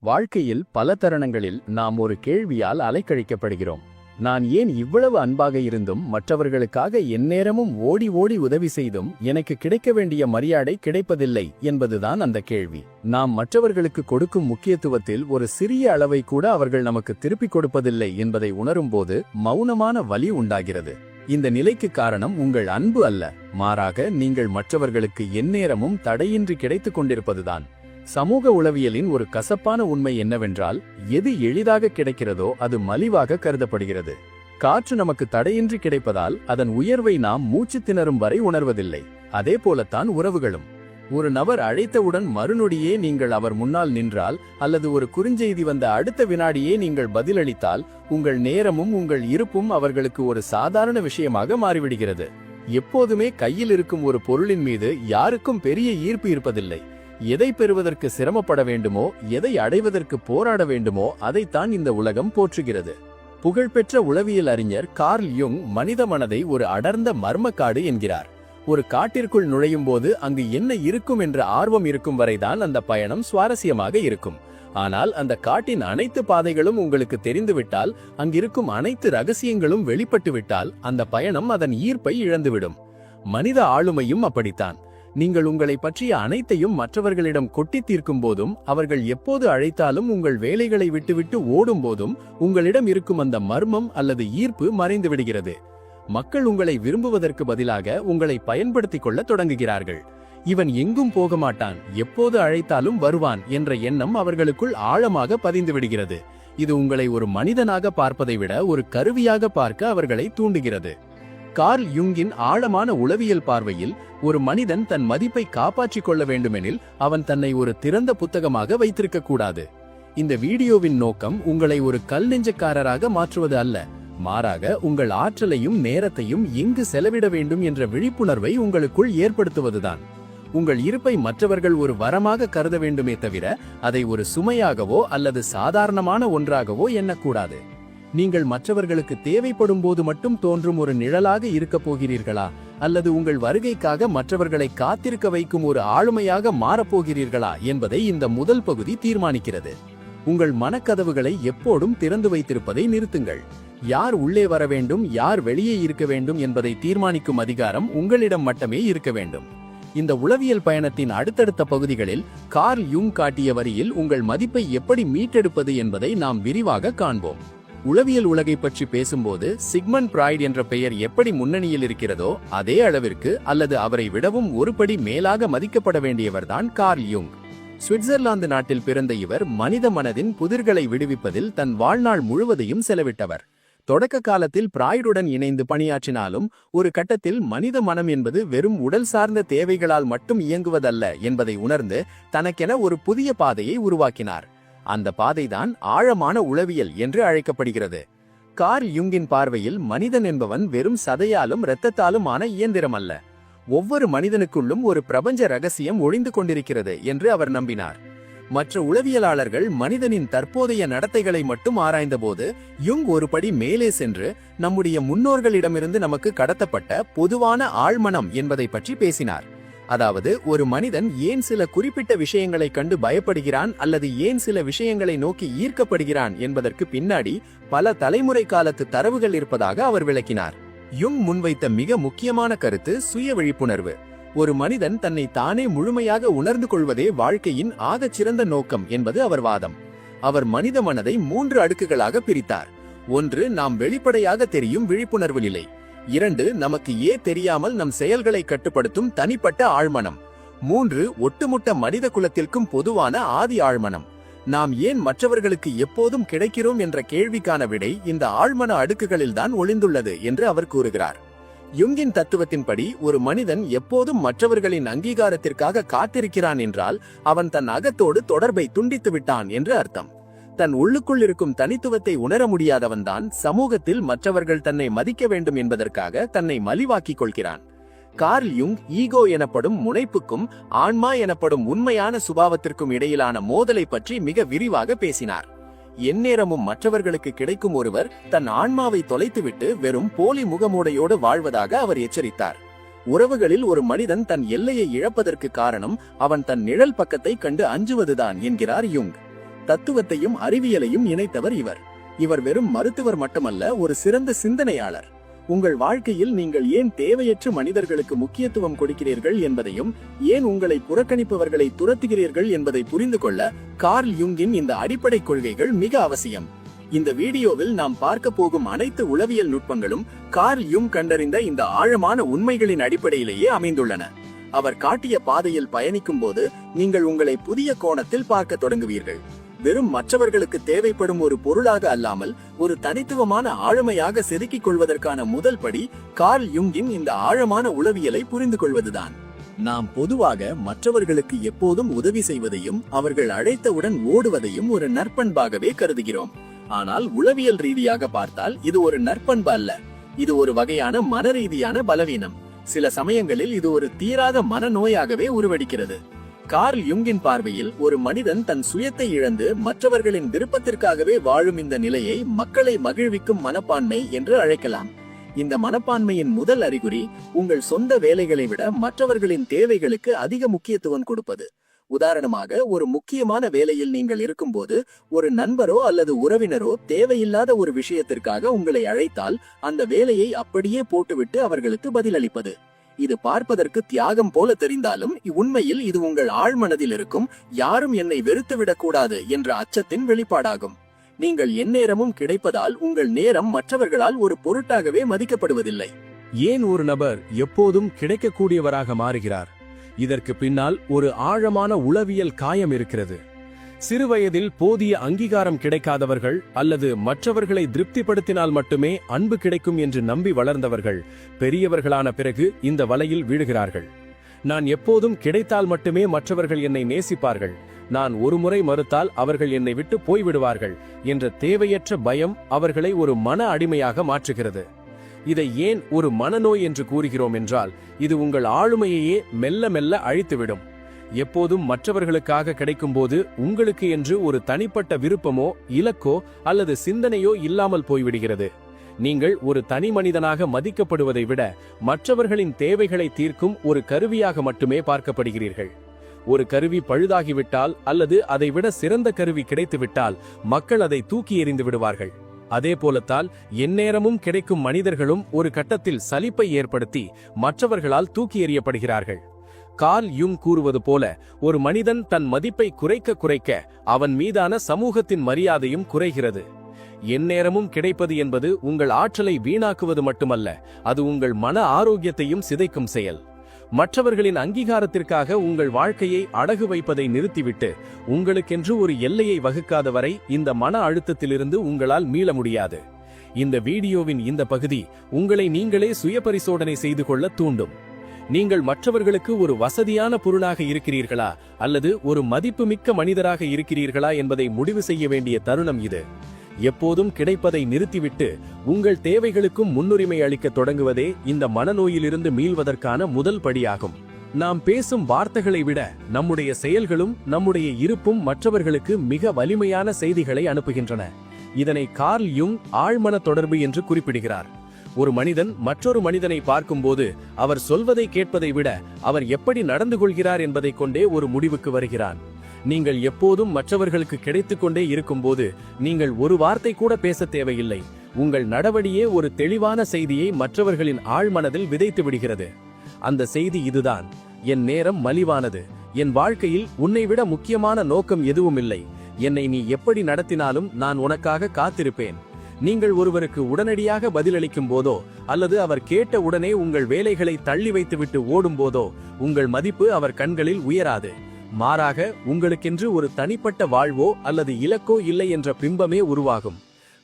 வாழ்க்கையில் பல தருணங்களில் நாம் ஒரு கேள்வியால் அலைக்கழிக்கப்படுகிறோம். நான் ஏன் இவ்வளவு அன்பாக இருந்தும் மற்றவர்களுக்காக எந்நேரமும் ஓடி ஓடி உதவி செய்தும் எனக்கு கிடைக்க வேண்டிய மரியாதை கிடைப்பதில்லை என்பதுதான் அந்த கேள்வி. நாம் மற்றவர்களுக்கு கொடுக்கும் முக்கியத்துவத்தில் ஒரு சிறிய அளவை கூட அவர்கள் நமக்கு திருப்பிக் கொடுப்பதில்லை என்பதை உணரும்போது மௌனமான வலி உண்டாகிறது. இந்த நிலைக்கு காரணம் உங்கள் அன்பு அல்ல, மாறாக நீங்கள் மற்றவர்களுக்கு எந்நேரமும் தடையின்றி கிடைத்துக் கொண்டிருப்பதுதான். சமூக உளவியலின் ஒரு கசப்பான உண்மை என்னவென்றால், எது எளிதாக கிடைக்கிறதோ அது மலிவாக கருதப்படுகிறது. காற்று நமக்கு தடையின்றி கிடைப்பதால் அதன் உயர்வை நாம் மூச்சு திணறும் வரை உணர்வதில்லை. அதே போலத்தான் உறவுகளும். ஒரு நபர் அழைத்தவுடன் மறுநொடியே நீங்கள் அவர் முன்னால் நின்றால், அல்லது ஒரு குறுஞ்செய்தி வந்த அடுத்த வினாடியே நீங்கள் பதிலளித்தால், உங்கள் நேரமும் உங்கள் இருப்பும் அவர்களுக்கு ஒரு சாதாரண விஷயமாக மாறிவிடுகிறது. எப்போதுமே கையில் இருக்கும் ஒரு பொருளின் மீது யாருக்கும் பெரிய ஈர்ப்பு இருப்பதில்லை. எதை பெறுவதற்கு சிரமப்பட வேண்டுமோ, எதை அடைவதற்கு போராட வேண்டுமோ அதைத்தான் இந்த உலகம் போற்றுகிறது. புகழ்பெற்ற உளவியல் அறிஞர் கார்ல் யுங் மனித மனதை ஒரு அடர்ந்த மர்மக்காடு என்கிறார். ஒரு காட்டிற்குள் நுழையும் போது அங்கு என்ன இருக்கும் என்ற ஆர்வம் இருக்கும் வரைதான் அந்த பயணம் சுவாரஸ்யமாக இருக்கும். ஆனால் அந்த காட்டின் அனைத்து பாதைகளும் உங்களுக்கு தெரிந்துவிட்டால், அங்கிருக்கும் அனைத்து ரகசியங்களும் வெளிப்பட்டுவிட்டால் அந்த பயணம் அதன் ஈர்ப்பை இழந்துவிடும். மனித ஆளுமையும் அப்படித்தான். நீங்கள் உங்களை பற்றிய அனைத்தையும் மற்றவர்களிடம் கொட்டி தீர்க்கும் போதும், அவர்கள் எப்போது அழைத்தாலும் உங்கள் வேலைகளை விட்டுவிட்டு ஓடும் போதும் உங்களிடம் இருக்கும் அந்த மர்மம் அல்லது ஈர்ப்பு மறைந்து விடுகிறது. மக்கள் உங்களை விரும்புவதற்கு பதிலாக உங்களை பயன்படுத்திக் கொள்ள தொடங்குகிறார்கள். இவன் எங்கும் போக மாட்டான், எப்போது அழைத்தாலும் வருவான் என்ற எண்ணம் அவர்களுக்குள் ஆழமாக பதிந்து விடுகிறது. இது உங்களை ஒரு மனிதனாக பார்ப்பதை விட ஒரு கருவியாக பார்க்க அவர்களை தூண்டுகிறது. கார்ல் யுங்கின் ஆழமான உளவியல் பார்வையில், ஒரு மனிதன் தன் மதிப்பை காப்பாற்றிக் கொள்ள வேண்டுமெனில் அவன் தன்னை ஒரு திறந்த புத்தகமாக வைத்திருக்க கூடாது. இந்த வீடியோவின் நோக்கம் உங்களை ஒரு கல் நெஞ்சக்காரராக மாற்றுவது அல்ல, மாறாக உங்கள் ஆற்றலையும் நேரத்தையும் எங்கு செலவிட வேண்டும் என்ற விழிப்புணர்வை உங்களுக்குள் ஏற்படுத்துவதுதான். உங்கள் இருப்பை மற்றவர்கள் ஒரு வரமாக கருத வேண்டுமே தவிர அதை ஒரு சுமையாகவோ அல்லது சாதாரணமான ஒன்றாகவோ எண்ணக்கூடாது. நீங்கள் மற்றவர்களுக்கு தேவைப்படும் போது மட்டும் தோன்றும் ஒரு நிழலாக இருக்கப் போகிறீர்களா, அல்லது உங்கள் வருகைக்காக மற்றவர்களை காத்திருக்க வைக்கும் ஒரு ஆளுமையாக மாறப்போகிறீர்களா என்பதை இந்த முதல் பகுதி தீர்மானிக்கிறது. உங்கள் மனக்கதவுகளை எப்போதும் திறந்து வைத்திருப்பதை நிறுத்துங்கள். யார் உள்ளே வர வேண்டும், யார் வெளியே இருக்க வேண்டும் என்பதை தீர்மானிக்கும் அதிகாரம் உங்களிடம் மட்டுமே இருக்க வேண்டும். இந்த உளவியல் பயணத்தின் அடுத்தடுத்த பகுதிகளில் கார்ல் யுங் காட்டிய வரியில் உங்கள் மதிப்பை எப்படி மீட்டெடுப்பது என்பதை நாம் விரிவாக காண்போம். உளவியல் உலகை பற்றி பேசும்போது சிக்மண்ட் ஃப்ராய்ட் என்ற பெயர் எப்படி முன்னணியில் இருக்கிறதோ அதே அளவிற்கு அல்லது அவரை விடவும் ஒருபடி மேலாக மதிக்கப்பட வேண்டியவர்தான் கார்ல் யுங். சுவிட்சர்லாந்து நாட்டில் பிறந்த இவர் மனித மனதின் புதிர்களை விடுவிப்பதில் தன் வாழ்நாள் முழுவதையும் செலவிட்டவர். தொடக்க காலத்தில் ஃப்ராய்டுடன் இணைந்து பணியாற்றினாலும் ஒரு கட்டத்தில் மனித மனம் என்பது வெறும் உடல் சார்ந்த தேவைகளால் மட்டும் இயங்குவதல்ல என்பதை உணர்ந்து தனக்கென ஒரு புதிய பாதையை உருவாக்கினார். அந்த பாதைதான் ஆழமான உளவியல் என்று அழைக்கப்படுகிறது. கார்ல் யுங்கின் பார்வையில் மனிதன் என்பவன் வெறும் சதையாலும் இரத்தத்தாலும் ஆன இயந்திரம் அல்ல. ஒவ்வொரு மனிதனுக்குள்ளும் ஒரு பிரபஞ்ச ரகசியம் ஒளிந்து கொண்டிருக்கிறது என்று அவர் நம்பினார். மற்ற உளவியலாளர்கள் மனிதனின் தற்போதைய நடத்தைகளை மட்டும் ஆராய்ந்தபோது, யுங் ஒரு படி மேலே சென்று நம்முடைய முன்னோர்களிடமிருந்து நமக்கு கடத்தப்பட்ட பொதுவான ஆழ்மனம் என்பதை பற்றி பேசினார். அதாவது, ஒரு மனிதன் ஏன் சில குறிப்பிட்ட விஷயங்களை கண்டு பயப்படுகிறான் அல்லது ஏன் சில விஷயங்களை நோக்கி ஈர்க்கப்படுகிறான் என்பதற்கு பின்னாடி பல தலைமுறை காலத்து தரவுகள் இருப்பதாக அவர் விளக்கினார். யுங் முன்வைத்த மிக முக்கியமான கருத்து சுய விழிப்புணர்வு. ஒரு மனிதன் தன்னை தானே முழுமையாக உணர்ந்து கொள்வதே வாழ்க்கையின் ஆகச் சிறந்த நோக்கம் என்பது அவர் வாதம். அவர் மனித மனதை 3 அடுக்குகளாக பிரித்தார். 1, நாம் வெளிப்படையாக தெரியும் விழிப்புணர்வு நிலை. 2, நமக்கு தெரியாமல் நம் செயல்களை கட்டுப்படுத்தும் தனிப்பட்ட ஆழ்மனம். 3, ஒட்டுமொத்த மனித குலத்திற்கும் பொதுவான ஆதி ஆழ்மனம். நாம் ஏன் மற்றவர்களுக்கு எப்போதும் கிடைக்கிறோம் என்ற கேள்விக்கான விடை இந்த ஆழ்மன அடுக்குகளில்தான் ஒளிந்துள்ளது என்று அவர் கூறுகிறார். யுங்கின் தத்துவத்தின்படி ஒரு மனிதன் எப்போதும் மற்றவர்களின் அங்கீகாரத்திற்காக காத்திருக்கிறான் என்றால் அவன் தன் அகத்தோடு தொடர்பை துண்டித்து விட்டான் என்று அர்த்தம். தன் உள்ளுக்குள் இருக்கும் தனித்துவத்தை உணர முடியாதவன்தான் சமூகத்தில் மற்றவர்கள் தன்னை மதிக்க வேண்டும் என்பதற்காக தன்னை மலிவாக்கிக் கொள்கிறான். கார்ல் யுங் ஈகோ எனப்படும் முனைப்புக்கும் ஆன்மா எனப்படும் உண்மையான சுபாவத்திற்கும் இடையிலான மோதலை பற்றி மிக விரிவாக பேசினார். எந்நேரமும் மற்றவர்களுக்கு கிடைக்கும் ஒருவர் தன் ஆன்மாவை தொலைத்துவிட்டு வெறும் போலி முகமூடையோடு வாழ்வதாக அவர் எச்சரித்தார். உறவுகளில் ஒரு மனிதன் தன் எல்லையை இழப்பதற்கு காரணம் அவன் தன் நிழல் பக்கத்தை கண்டு அஞ்சுவதுதான் என்கிறார் யுங். தத்துவத்தையும் அறிவியலையும் இணைத்தவர் இவர் வெறும் மருத்துவர் மட்டுமல்ல, ஒரு சிறந்த சிந்தனையாளர். உங்கள் வாழ்க்கையில் நீங்கள் ஏன் தேவையற்ற மனிதர்களுக்கு முக்கியத்துவம் கொடுக்கிறீர்கள் என்பதையும், ஏன் உங்களை புறக்கணிப்பவர்களை துரத்துகிறீர்கள் என்பதை புரிந்து கொள்ள கார்ல் யுங்கின் இந்த அடிப்படை கொள்கைகள் மிக அவசியம். இந்த வீடியோவில் நாம் பார்க்க போகும் அனைத்து உளவியல் நுட்பங்களும் கார்ல் யுங் கண்டறிந்த இந்த ஆழமான உண்மைகளின் அடிப்படையிலேயே அமைந்துள்ளன. அவர் காட்டிய பாதையில் பயணிக்கும் போது நீங்கள் உங்களை புதிய கோணத்தில் பார்க்க தொடங்குவீர்கள். வெறும் மற்றவர்களுக்கு தேவைப்படும் ஒரு பொருளாக அல்லாமல் ஒரு தனித்துவமான ஆழமையாக செதுக்கிக் கொள்வதற்கான முதல் படி கார்ல் யுங்கின் இந்த ஆழமான உளவியலை புரிந்து கொள்வதுதான். நாம் பொதுவாக மற்றவர்களுக்கு எப்போதும் உதவி செய்வதையும் அவர்கள் அழைத்தவுடன் ஓடுவதையும் ஒரு நற்பண்பாகவே கருதுகிறோம். ஆனால் உளவியல் ரீதியாக பார்த்தால் இது ஒரு நற்பண்பு அல்ல. இது ஒரு வகையான மனரீதியான பலவீனம். சில சமயங்களில் இது ஒரு தீராத மனநோயாகவே உருவெடுக்கிறது. கார்ல் யுங்கின் பார்வையில் ஒரு மனிதன் தன் சுயத்தை இழந்து மற்றவர்களின் விருப்பத்திற்காகவே வாழும் இந்த நிலையை மக்களை மகிழ்விக்கும் மனப்பான்மை என்று அழைக்கலாம். இந்த மனப்பான்மையின் முதல் அறிகுறி உங்கள் சொந்த வேலைகளை விட மற்றவர்களின் தேவைகளுக்கு அதிக முக்கியத்துவம் கொடுப்பது. உதாரணமாக, ஒரு முக்கியமான வேலையில் நீங்கள் இருக்கும்போது ஒரு நண்பரோ அல்லது உறவினரோ தேவையில்லாத ஒரு விஷயத்திற்காக உங்களை அழைத்தால் அந்த வேலையை அப்படியே போட்டுவிட்டு அவர்களுக்கு பதிலளிப்பது. இது பார்ப்பதற்கு தியாகம் போல தெரிந்தாலும் உண்மையில் இது உங்கள் ஆழ்மனதில் இருக்கும் யாரும் என்னை வெறுத்துவிடக் கூடாது என்ற அச்சத்தின் வெளிப்பாடாகும். நீங்கள் எந்நேரமும் கிடைப்பதால் உங்கள் நேரம் மற்றவர்களால் ஒரு பொருட்டாகவே மதிக்கப்படுவதில்லை. ஏன் ஒரு நபர் எப்போதும் கிடைக்கக்கூடியவராக மாறுகிறார்? இதற்கு பின்னால் ஒரு ஆழமான உளவியல் காயம் இருக்கிறது. சிறுவயதில் போதிய அங்கீகாரம் கிடைக்காதவர்கள் அல்லது மற்றவர்களை திருப்திப்படுத்தினால் மட்டுமே அன்பு கிடைக்கும் என்று நம்பி வளர்ந்தவர்கள் பெரியவர்களான பிறகு இந்த வலையில் வீழுகிறார்கள். நான் எப்போதும் கிடைத்தால் மட்டுமே மற்றவர்கள் என்னை நேசிப்பார்கள், நான் ஒருமுறை மறுத்தால் அவர்கள் என்னை விட்டு போய்விடுவார்கள் என்ற தேவையற்ற பயம் அவர்களை ஒரு மன அடிமையாக மாற்றுகிறது. இதை ஏன் ஒரு மனநோய் என்று கூறுகிறோம் என்றால், இது உங்கள் ஆளுமையையே மெல்ல மெல்ல அழித்துவிடும். எப்போதும் மற்றவர்களுக்காக கிடைக்கும்போது உங்களுக்கு என்று ஒரு தனிப்பட்ட விருப்பமோ இலக்கோ அல்லது சிந்தனையோ இல்லாமல் போய்விடுகிறது. நீங்கள் ஒரு தனி மனிதனாக மதிக்கப்படுவதை விட மற்றவர்களின் தேவைகளை தீர்க்கும் ஒரு கருவியாக மட்டுமே பார்க்கப்படுகிறீர்கள். ஒரு கருவி பழுதாகிவிட்டால் அல்லது அதைவிட சிறந்த கருவி கிடைத்துவிட்டால் மக்கள் அதை தூக்கி எறிந்து விடுவார்கள். அதே போலத்தால் எந்நேரமும் கிடைக்கும் மனிதர்களும் ஒரு கட்டத்தில் சலிப்பை ஏற்படுத்தி மற்றவர்களால் தூக்கி எறியப்படுகிறார்கள். கார்ல் யுங் கூறுவது போல, ஒரு மனிதன் தன் மதிப்பை குறைக்க குறைக்க அவன் மீதான சமூகத்தின் மரியாதையும் குறைகிறது. எந்நேரமும் கிடைப்பது என்பது உங்கள் ஆற்றலை வீணாக்குவது மட்டுமல்ல, அது உங்கள் மன ஆரோக்கியத்தையும் சிதைக்கும் செயல். மற்றவர்களின் அங்கீகாரத்திற்காக உங்கள் வாழ்க்கையை அடகு வைப்பதை நிறுத்திவிட்டு உங்களுக்கென்று ஒரு எல்லையை வகுக்காத வரை இந்த மன அழுத்தத்திலிருந்து உங்களால் மீள முடியாது. இந்த வீடியோவின் இந்த பகுதி உங்களை நீங்களே சுயபரிசோதனை செய்து கொள்ள தூண்டும். நீங்கள் மற்றவர்களுக்கு ஒரு வசதியான பொருளாக இருக்கிறீர்களா அல்லது ஒரு மதிப்புமிக்க மனிதராக இருக்கிறீர்களா என்பதை முடிவு செய்ய வேண்டிய தருணம் இது. எப்போதும் கிடைப்பதை நிறுத்திவிட்டு உங்கள் தேவைகளுக்கும் முன்னுரிமை அளிக்க தொடங்குவதே இந்த மனநோயிலிருந்து மீள்வதற்கான முதல் படியாகும். நாம் பேசும் வார்த்தைகளை விட நம்முடைய செயல்களும் நம்முடைய இருப்பும் மற்றவர்களுக்கு மிக வலிமையான செய்திகளை அனுப்புகின்றன. இதனை கார்ல் யுங் ஆழ்மன தொடர்பு என்று குறிப்பிடுகிறார். ஒரு மனிதன் மற்றொரு மனிதனை பார்க்கும்போது அவர் சொல்வதை கேட்பதை விட அவர் எப்படி நடந்து கொள்கிறார் என்பதை கொண்டே ஒரு முடிவுக்கு வருகிறான். நீங்கள் எப்போதும் மற்றவர்களுக்கு கிடைத்துக் கொண்டே இருக்கும்போது நீங்கள் ஒரு வார்த்தை கூட பேச தேவையில்லை. உங்கள் நடவடியே ஒரு தெளிவான செய்தியை மற்றவர்களின் ஆழ்மனதில் விதைத்து விடுகிறது. அந்த செய்தி இதுதான்: என் நேரம் மலிவானது, என் வாழ்க்கையில் உன்னை விட முக்கியமான நோக்கம் எதுவும் இல்லை, என்னை நீ எப்படி நடத்தினாலும் நான் உனக்காக காத்திருப்பேன். நீங்கள் ஒருவருக்கு உடனடியாக பதிலளிக்கும் போதோ அல்லது அவர் கேட்ட உடனே உங்கள் வேலைகளை தள்ளி வைத்துவிட்டு ஓடும் போதோ உங்கள் மதிப்பு அவர் கண்களில் உயராது. மாறாக உங்களுக்கென்று ஒரு தனிப்பட்ட வாழ்வோ அல்லது இலக்கோ இல்லை என்ற பிம்பமே உருவாகும்.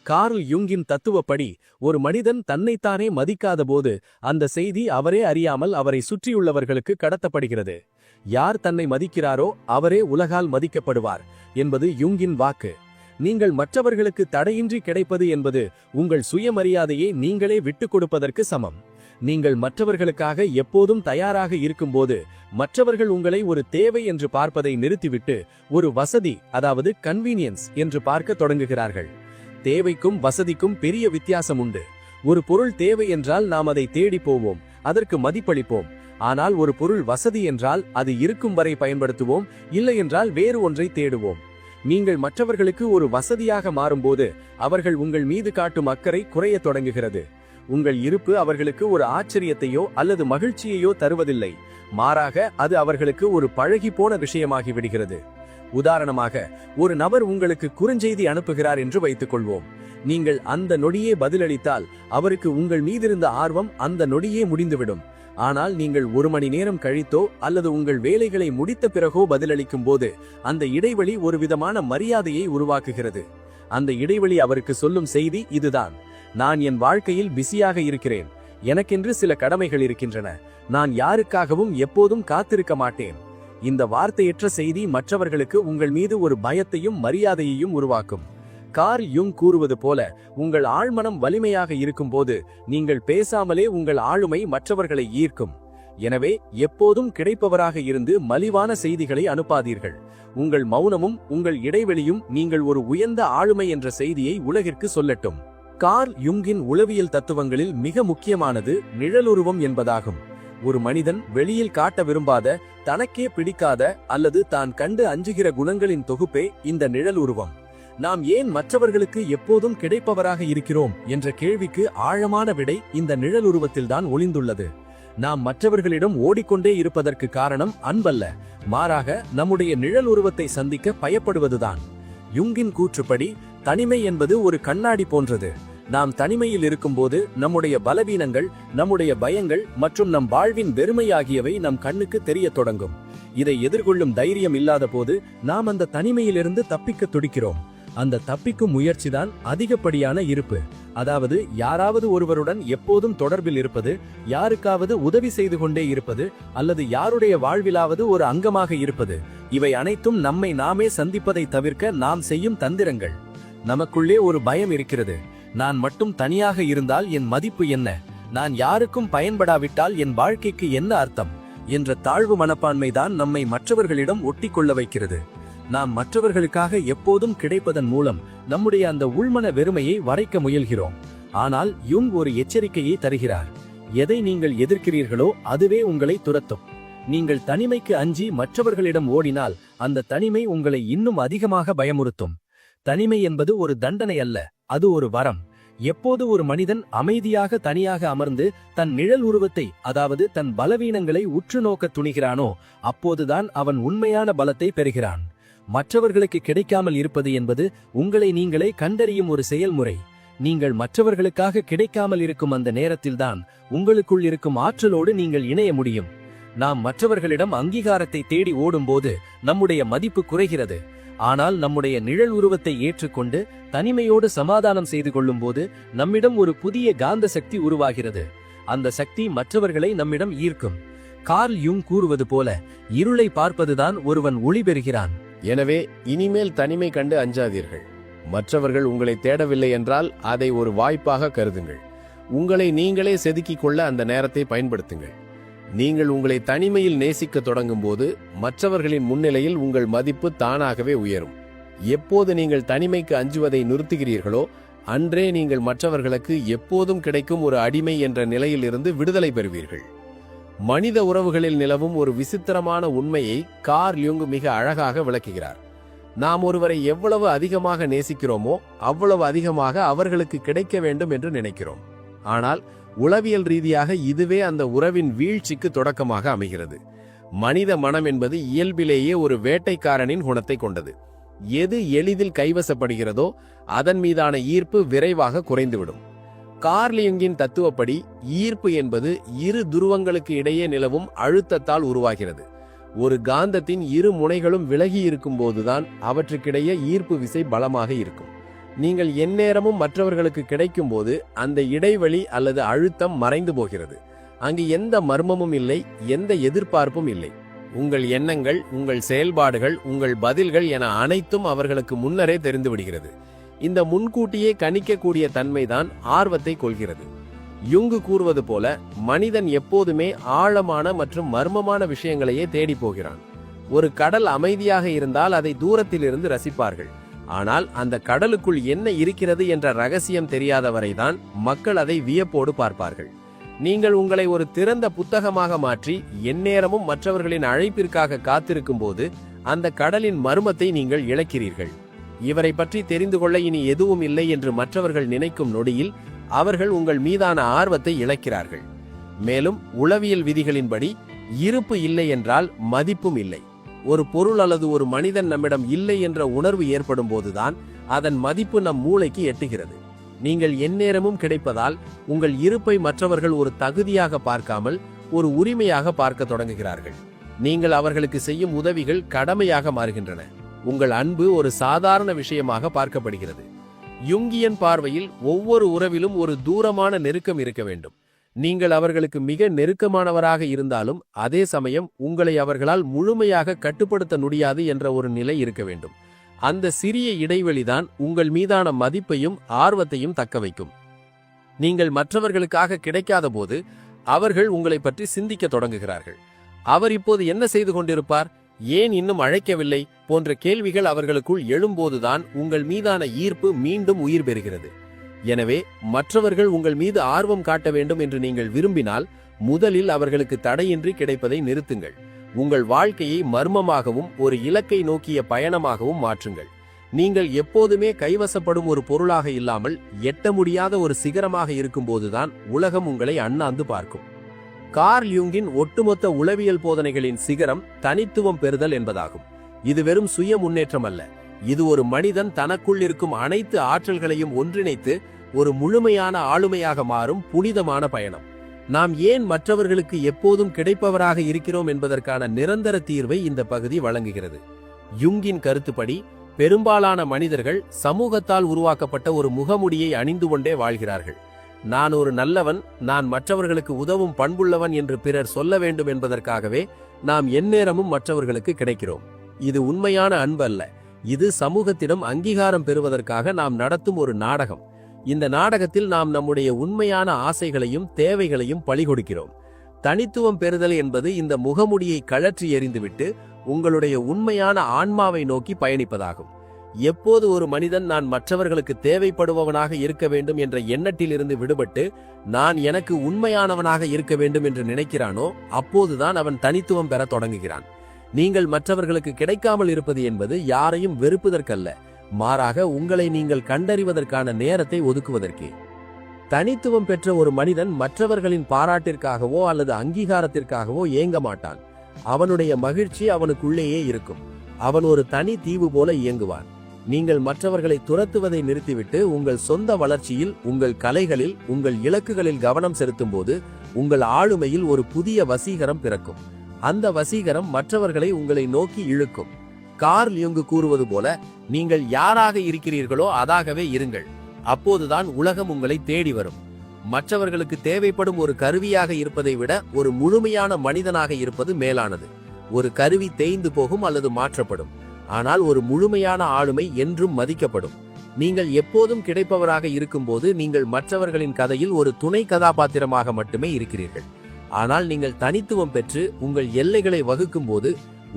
கார்ல் யுங்கின் தத்துவப்படி ஒரு மனிதன் தன்னைத்தானே மதிக்காத போது அந்த செய்தி அவரே அறியாமல் அவரை சுற்றியுள்ளவர்களுக்கு கடத்தப்படுகிறது. யார் தன்னை மதிக்கிறாரோ அவரே உலகால் மதிக்கப்படுவார் என்பது யுங்கின் வாக்கு. நீங்கள் மற்றவர்களுக்கு தடையின்றி கிடைப்பது என்பது உங்கள் சுயமரியாதையை நீங்களே விட்டுக் கொடுப்பதற்கு சமம். நீங்கள் மற்றவர்களுக்காக எப்போதும் தயாராக இருக்கும்போது மற்றவர்கள் உங்களை ஒரு தேவை என்று பார்ப்பதை நிறுத்திவிட்டு ஒரு வசதி, அதாவது கன்வீனியன்ஸ் என்று பார்க்க தொடங்குகிறார்கள். தேவைக்கும் வசதிக்கும் பெரிய வித்தியாசம் உண்டு. ஒரு பொருள் தேவை என்றால் நாம் அதை தேடி போவோம், அதற்கு மதிப்பளிப்போம். ஆனால் ஒரு பொருள் வசதி என்றால் அது இருக்கும் வரை பயன்படுத்துவோம், இல்லை என்றால் வேறு ஒன்றை தேடுவோம். நீங்கள் மற்றவர்களுக்கு ஒரு வசதியாக மாறும்போது அவர்கள் உங்கள் மீது காட்டும் அக்கறை குறையத் தொடங்குகிறது. உங்கள் இருப்பு அவர்களுக்கு ஒரு ஆச்சரியத்தையோ அல்லது மகிழ்ச்சியையோ தருவதில்லை, மாறாக அது அவர்களுக்கு ஒரு பழகி போன விஷயமாகி விடுகிறது. உதாரணமாக, ஒரு நபர் உங்களுக்கு குறுஞ்செய்தி அனுப்புகிறார் என்று வைத்துக் கொள்வோம். நீங்கள் அந்த நொடியே பதிலளித்தால் அவருக்கு உங்கள் மீதிருந்த ஆர்வம் அந்த நொடியே முடிந்துவிடும். ஆனால் நீங்கள் 1 மணி நேரம் கழித்தோ அல்லது உங்கள் வேலைகளை முடித்த பிறகோ பதிலளிக்கும் போது அந்த இடைவெளி ஒரு விதமான மரியாதையை உருவாக்குகிறது. அந்த இடைவெளி அவருக்கு சொல்லும் செய்தி இதுதான்: நான் என் வாழ்க்கையில் பிஸியாக இருக்கிறேன், எனக்கென்று சில கடமைகள் இருக்கின்றன, நான் யாருக்காகவும் எப்போதும் காத்திருக்க மாட்டேன். இந்த வார்த்தையற்ற செய்தி மற்றவர்களுக்கு உங்கள் மீது ஒரு பயத்தையும் மரியாதையையும் உருவாக்கும். கார்ல் யுங் கூறுவது போல, உங்கள் ஆழ்மனம் வலிமையாக இருக்கும்போது நீங்கள் பேசாமலே உங்கள் ஆளுமை மற்றவர்களை ஈர்க்கும். எனவே எப்போதும் கிடைப்பவராக இருந்து மலிவான செய்திகளை அனுப்பாதீர்கள். உங்கள் மௌனமும் உங்கள் இடைவெளியும் நீங்கள் ஒரு உயர்ந்த ஆளுமை என்ற செய்தியை உலகிற்கு சொல்லட்டும். கார்ல் யுங்கின் உளவியல் தத்துவங்களில் மிக முக்கியமானது நிழலுருவம் என்பதாகும். ஒரு மனிதன் வெளியில் காட்ட விரும்பாத, தனக்கே பிடிக்காத அல்லது தான் கண்டு அஞ்சுகிற குணங்களின் தொகுப்பே இந்த நிழல் உருவம். நாம் ஏன் மற்றவர்களுக்கு எப்போதும் கிடைப்பவராக இருக்கிறோம் என்ற கேள்விக்கு ஆழமான விடை இந்த நிழல் உருவத்தில்தான் ஒளிந்துள்ளது. நாம் மற்றவர்களிடம் ஓடிக்கொண்டே இருப்பதற்கு காரணம் அன்பல்ல, மாறாக நம்முடைய நிழல் உருவத்தை சந்திக்க பயப்படுவதுதான். யுங்கின் கூற்றுப்படி, தனிமை என்பது ஒரு கண்ணாடி போன்றது. நாம் தனிமையில் இருக்கும்போது நம்முடைய பலவீனங்கள், நம்முடைய பயங்கள் மற்றும் நம் வாழ்வின் வெறுமை ஆகியவை நம் கண்ணுக்கு தெரியத் தொடங்கும். இதை எதிர்கொள்ளும் தைரியம் இல்லாத போது நாம் அந்த தனிமையிலிருந்து தப்பிக்க துடிக்கிறோம். அந்த தப்பிக்கும் முயற்சிதான் அதிகப்படியான இருப்பு. அதாவது யாராவது ஒருவருடன் எப்போதும் தொடர்பில் இருப்பது, யாருக்காவது உதவி செய்து கொண்டே இருப்பது, அல்லது யாருடைய வாழ்விலாவது ஒரு அங்கமாக இருப்பது. இவை அனைத்தும் நம்மை நாமே சந்திப்பதை தவிர்க்க நாம் செய்யும் தந்திரங்கள். நமக்குள்ளே ஒரு பயம் இருக்கிறது. நான் மட்டும் தனியாக இருந்தால் என் மதிப்பு என்ன, நான் யாருக்கும் பயன்படாவிட்டால் என் வாழ்க்கைக்கு என்ன அர்த்தம் என்ற தாழ்வு மனப்பான்மைதான் நம்மை மற்றவர்களிடம் ஒட்டி கொள்ள வைக்கிறது. நாம் மற்றவர்களுக்காக எப்போதும் கிடைப்பதன் மூலம் நம்முடைய அந்த உள்மன வெறுமையை வரைக்க முயல்கிறோம். ஆனால் யுங் ஒரு எச்சரிக்கையை தருகிறார்: எதை நீங்கள் எதிர்க்கிறீர்களோ அதுவே உங்களை துரத்தும். நீங்கள் தனிமைக்கு அஞ்சி மற்றவர்களிடம் ஓடினால் அந்த தனிமை உங்களை இன்னும் அதிகமாக பயமுறுத்தும். தனிமை என்பது ஒரு தண்டனை அல்ல, அது ஒரு வரம். எப்போது ஒரு மனிதன் அமைதியாக தனியாக அமர்ந்து தன் நிழல் உருவத்தை, அதாவது தன் பலவீனங்களை உற்று நோக்க துணிகிறானோ அப்போதுதான் அவன் உண்மையான பலத்தை பெறுகிறான். மற்றவர்களுக்கு கிடைக்காமல் இருப்பது என்பது உங்களை நீங்களே கண்டறியும் ஒரு செயல்முறை. நீங்கள் மற்றவர்களுக்காக கிடைக்காமல் இருக்கும் அந்த நேரத்தில்தான் உங்களுக்குள் இருக்கும் ஆற்றலோடு நீங்கள் இணைய முடியும். நாம் மற்றவர்களிடம் அங்கீகாரத்தை தேடி ஓடும்போது நம்முடைய மதிப்பு குறைகிறது. ஆனால் நம்முடைய நிழல் உருவத்தை ஏற்றுக்கொண்டு தனிமையோடு சமாதானம் செய்து கொள்ளும் போது நம்மிடம் ஒரு புதிய காந்த சக்தி உருவாகிறது. அந்த சக்தி மற்றவர்களை நம்மிடம் ஈர்க்கும். கார்ல் யுங் கூறுவது போல, இருளை பார்ப்பதுதான் ஒருவன் ஒளி பெறுகிறான். எனவே இனிமேல் தனிமை கண்டு அஞ்சாதீர்கள். மற்றவர்கள் உங்களை தேடவில்லை என்றால் அதை ஒரு வாய்ப்பாக கருதுங்கள். உங்களை நீங்களே செதுக்கிக் கொள்ள அந்த நேரத்தை பயன்படுத்துங்கள். நீங்கள் உங்களை தனிமையில் நேசிக்க தொடங்கும் போது மற்றவர்களின் முன்னிலையில் உங்கள் மதிப்பு தானாகவே உயரும். எப்போது நீங்கள் தனிமைக்கு அஞ்சுவதை நிறுத்துகிறீர்களோ அன்றே நீங்கள் மற்றவர்களுக்கு எப்போதும் கிடைக்கும் ஒரு அடிமை என்ற நிலையில் இருந்து விடுதலை பெறுவீர்கள். மனித உறவுகளில் நிலவும் ஒரு விசித்திரமான உண்மையை கார்ல் யுங் மிக அழகாக விளக்குகிறார். நாம் ஒருவரை எவ்வளவு அதிகமாக நேசிக்கிறோமோ அவ்வளவு அதிகமாக அவர்களுக்கு கிடைக்க வேண்டும் என்று நினைக்கிறோம். ஆனால் உளவியல் ரீதியாக இதுவே அந்த உறவின் வீழ்ச்சிக்கு தொடக்கமாக அமைகிறது. மனித மனம் என்பது இயல்பிலேயே ஒரு வேட்டைக்காரனின் குணத்தை கொண்டது. எது எளிதில் கைவசப்படுகிறதோ அதன் மீதான ஈர்ப்பு விரைவாக குறைந்துவிடும். கார்ல் யுங்கின் தத்துவப்படி ஈர்ப்பு என்பது இரு துருவங்களுக்கு இடையே நிலவும் அழுத்தத்தால் உருவாகிறது. ஒரு காந்தத்தின் இரு முனைகளும் விலகி இருக்கும் போதுதான் அவற்றுக்கிடையே ஈர்ப்பு விசை பலமாக இருக்கும். நீங்கள் எந்நேரமும் மற்றவர்களுக்கு கிடைக்கும் போது அந்த இடைவெளி அல்லது அழுத்தம் மறைந்து போகிறது. அங்கு எந்த மர்மமும் இல்லை, எந்த எதிர்பார்ப்பும் இல்லை. உங்கள் எண்ணங்கள், உங்கள் செயல்பாடுகள், உங்கள் பதில்கள் என அனைத்தும் அவர்களுக்கு முன்னரே தெரிந்து விடுகிறது. இந்த முன்கூட்டியே கணிக்கக்கூடிய தன்மைதான் ஆர்வத்தை கொள்கிறது. யுங் கூறுவது போல, மனிதன் எப்போதுமே ஆழமான மற்றும் மர்மமான விஷயங்களையே தேடி போகிறான். ஒரு கடல் அமைதியாக இருந்தால் அதை தூரத்திலிருந்து ரசிப்பார்கள். ஆனால் அந்த கடலுக்குள் என்ன இருக்கிறது என்ற ரகசியம் தெரியாதவரைதான் மக்கள் அதை வியப்போடு பார்ப்பார்கள். நீங்கள் உங்களை ஒரு திறந்த புத்தகமாக மாற்றி எந்நேரமும் மற்றவர்களின் அழைப்பிற்காக காத்திருக்கும் போது அந்த கடலின் மர்மத்தை நீங்கள் இழக்கிறீர்கள். இவரை பற்றி தெரிந்து கொள்ள இனி எதுவும் இல்லை என்று மற்றவர்கள் நினைக்கும் நொடியில் அவர்கள் உங்கள் மீதான ஆர்வத்தை இழக்கிறார்கள். மேலும் உளவியல் விதிகளின்படி இருப்பு இல்லை என்றால் மதிப்பும் இல்லை. ஒரு பொருள் அல்லது ஒரு மனிதன் நம்மிடம் இல்லை என்ற உணர்வு ஏற்படும் போதுதான் அதன் மதிப்பு நம் மூளைக்கு எட்டுகிறது. நீங்கள் எந்நேரமும் கிடைப்பதால் உங்கள் இருப்பை மற்றவர்கள் ஒரு தகுதியாக பார்க்காமல் ஒரு உரிமையாக பார்க்க தொடங்குகிறார்கள். நீங்கள் அவர்களுக்கு செய்யும் உதவிகள் கடமையாக மாறுகின்றன. உங்கள் அன்பு ஒரு சாதாரண விஷயமாக பார்க்கப்படுகிறது. யுங்கியன் பார்வையில் ஒவ்வொரு உறவிலும் ஒரு தூரமான நெருக்கம் இருக்க வேண்டும். நீங்கள் அவர்களுக்கு மிக நெருக்கமானவராக இருந்தாலும் அதே சமயம் உங்களை அவர்களால் முழுமையாக கட்டுப்படுத்த முடியாது என்ற ஒரு நிலை இருக்க வேண்டும். அந்த சிறிய இடைவெளிதான் உங்கள் மீதான மதிப்பையும் ஆர்வத்தையும் தக்க வைக்கும். நீங்கள் மற்றவர்களுக்காக கிடைக்காத போது அவர்கள் உங்களை பற்றி சிந்திக்க தொடங்குகிறார்கள். அவர் இப்போது என்ன செய்து கொண்டிருப்பார், ஏன் இன்னும் அழைக்கவில்லை போன்ற கேள்விகள் அவர்களுக்குள் எழும்போதுதான் உங்கள் மீதான ஈர்ப்பு மீண்டும் உயிர் பெறுகிறது. எனவே மற்றவர்கள் உங்கள் மீது ஆர்வம் காட்ட வேண்டும் என்று நீங்கள் விரும்பினால் முதலில் அவர்களுக்கு தடையின்றி கிடைப்பதை நிறுத்துங்கள். உங்கள் வாழ்க்கையை மர்மமாகவும் ஒரு இலக்கை நோக்கிய பயணமாகவும் மாற்றுங்கள். நீங்கள் எப்போதுமே கைவசப்படும் ஒரு பொருளாக இல்லாமல் எட்ட முடியாத ஒரு சிகரமாக இருக்கும்போதுதான் உலகம் உங்களை அண்ணாந்து பார்க்கும். கார்ல் யூங்கின் ஒட்டுமொத்த உளவியல் போதனைகளின் சிகரம் தனித்துவம் பெறுதல் என்பதாகும். இது வெறும் சுய முன்னேற்றம் அல்ல. இது ஒரு மனிதன் தனக்குள் இருக்கும் அனைத்து ஆற்றல்களையும் ஒன்றிணைத்து ஒரு முழுமையான ஆளுமையாக மாறும் புனிதமான பயணம். நாம் ஏன் மற்றவர்களுக்கு எப்போதும் கிடைப்பவராக இருக்கிறோம் என்பதற்கான நிரந்தர தீர்வை இந்த பகுதி வழங்குகிறது. யுங்கின் கருத்துப்படி பெரும்பாலான மனிதர்கள் சமூகத்தால் உருவாக்கப்பட்ட ஒரு முகமுடியை அணிந்து கொண்டே வாழ்கிறார்கள். நான் ஒரு நல்லவன், நான் மற்றவர்களுக்கு உதவும் பண்புள்ளவன் என்று பிறர் சொல்ல வேண்டும் என்பதற்காகவே நாம் எந்நேரமும் மற்றவர்களுக்கு கிடைக்கிறோம். இது உண்மையான அன்பு அல்ல. இது சமூகத்திடம் அங்கீகாரம் பெறுவதற்காக நாம் நடத்தும் ஒரு நாடகம். இந்த நாடகத்தில் நாம் நம்முடைய உண்மையான ஆசைகளையும் தேவைகளையும் பலிகொடுக்கிறோம். தனித்துவம் பெறுதல் என்பது இந்த முகமுடியை கழற்றி எறிந்துவிட்டு உங்களுடைய உண்மையான ஆன்மாவை நோக்கி பயணிப்பதாகும். எப்போது ஒரு மனிதன் நான் மற்றவர்களுக்கு தேவைப்படுபவனாக இருக்க வேண்டும் என்ற எண்ணத்திலிருந்து விடுபட்டு நான் எனக்கு உண்மையானவனாக இருக்க வேண்டும் என்று நினைக்கிறானோ அப்போதுதான் அவன் தனித்துவம் பெற தொடங்குகிறான். நீங்கள் மற்றவர்களுக்கு கிடைக்காமல் இருப்பது என்பது யாரையும் வெறுப்பதற்கல்ல, மாறாக உங்களை நீங்கள் கண்டறிவதற்கான நேரத்தை ஒதுக்குவதற்கே. தனித்துவம் பெற்ற ஒரு மனிதன் மற்றவர்களின் பாராட்டிற்காகவோ அல்லது அங்கீகாரத்திற்காகவோ ஏங்க மாட்டான். அவனுடைய மகிழ்ச்சி அவனுக்குள்ளேயே இருக்கும். அவன் ஒரு தனி தீவு போல இயங்குவான். நீங்கள் மற்றவர்களை துரத்துவதை நிறுத்திவிட்டு உங்கள் சொந்த வளர்ச்சியில், உங்கள் கலைகளில், உங்கள் இலக்குகளில் கவனம் செலுத்தும் போது உங்கள் ஆளுமையில் ஒரு புதிய வசீகரம் பிறக்கும். அந்த வசீகரம் மற்றவர்களை உங்களை நோக்கி இழுக்கும். கார்ல் யுங் கூறுவது போல, நீங்கள் யாராக இருக்கிறீர்களோ அதாகவே இருங்கள். அப்போதுதான் உலகம் உங்களை தேடி வரும். மற்றவர்களுக்கு தேவைப்படும் ஒரு கருவியாக இருப்பதை விட ஒரு முழுமையான மனிதனாக இருப்பது மேலானது. ஒரு கருவி தேய்ந்து போகும் அல்லது மாற்றப்படும், ஆனால் ஒரு முழுமையான ஆளுமை என்றும் மதிக்கப்படும். நீங்கள் எப்போதும் கிடைப்பவராக இருக்கும்போது நீங்கள் மற்றவர்களின் கதையில் ஒரு துணை கதாபாத்திரமாக மட்டுமே இருக்கிறீர்கள். ஆனால் நீங்கள் தனித்துவம் பெற்று உங்கள் எல்லைகளை வகுக்கும் போது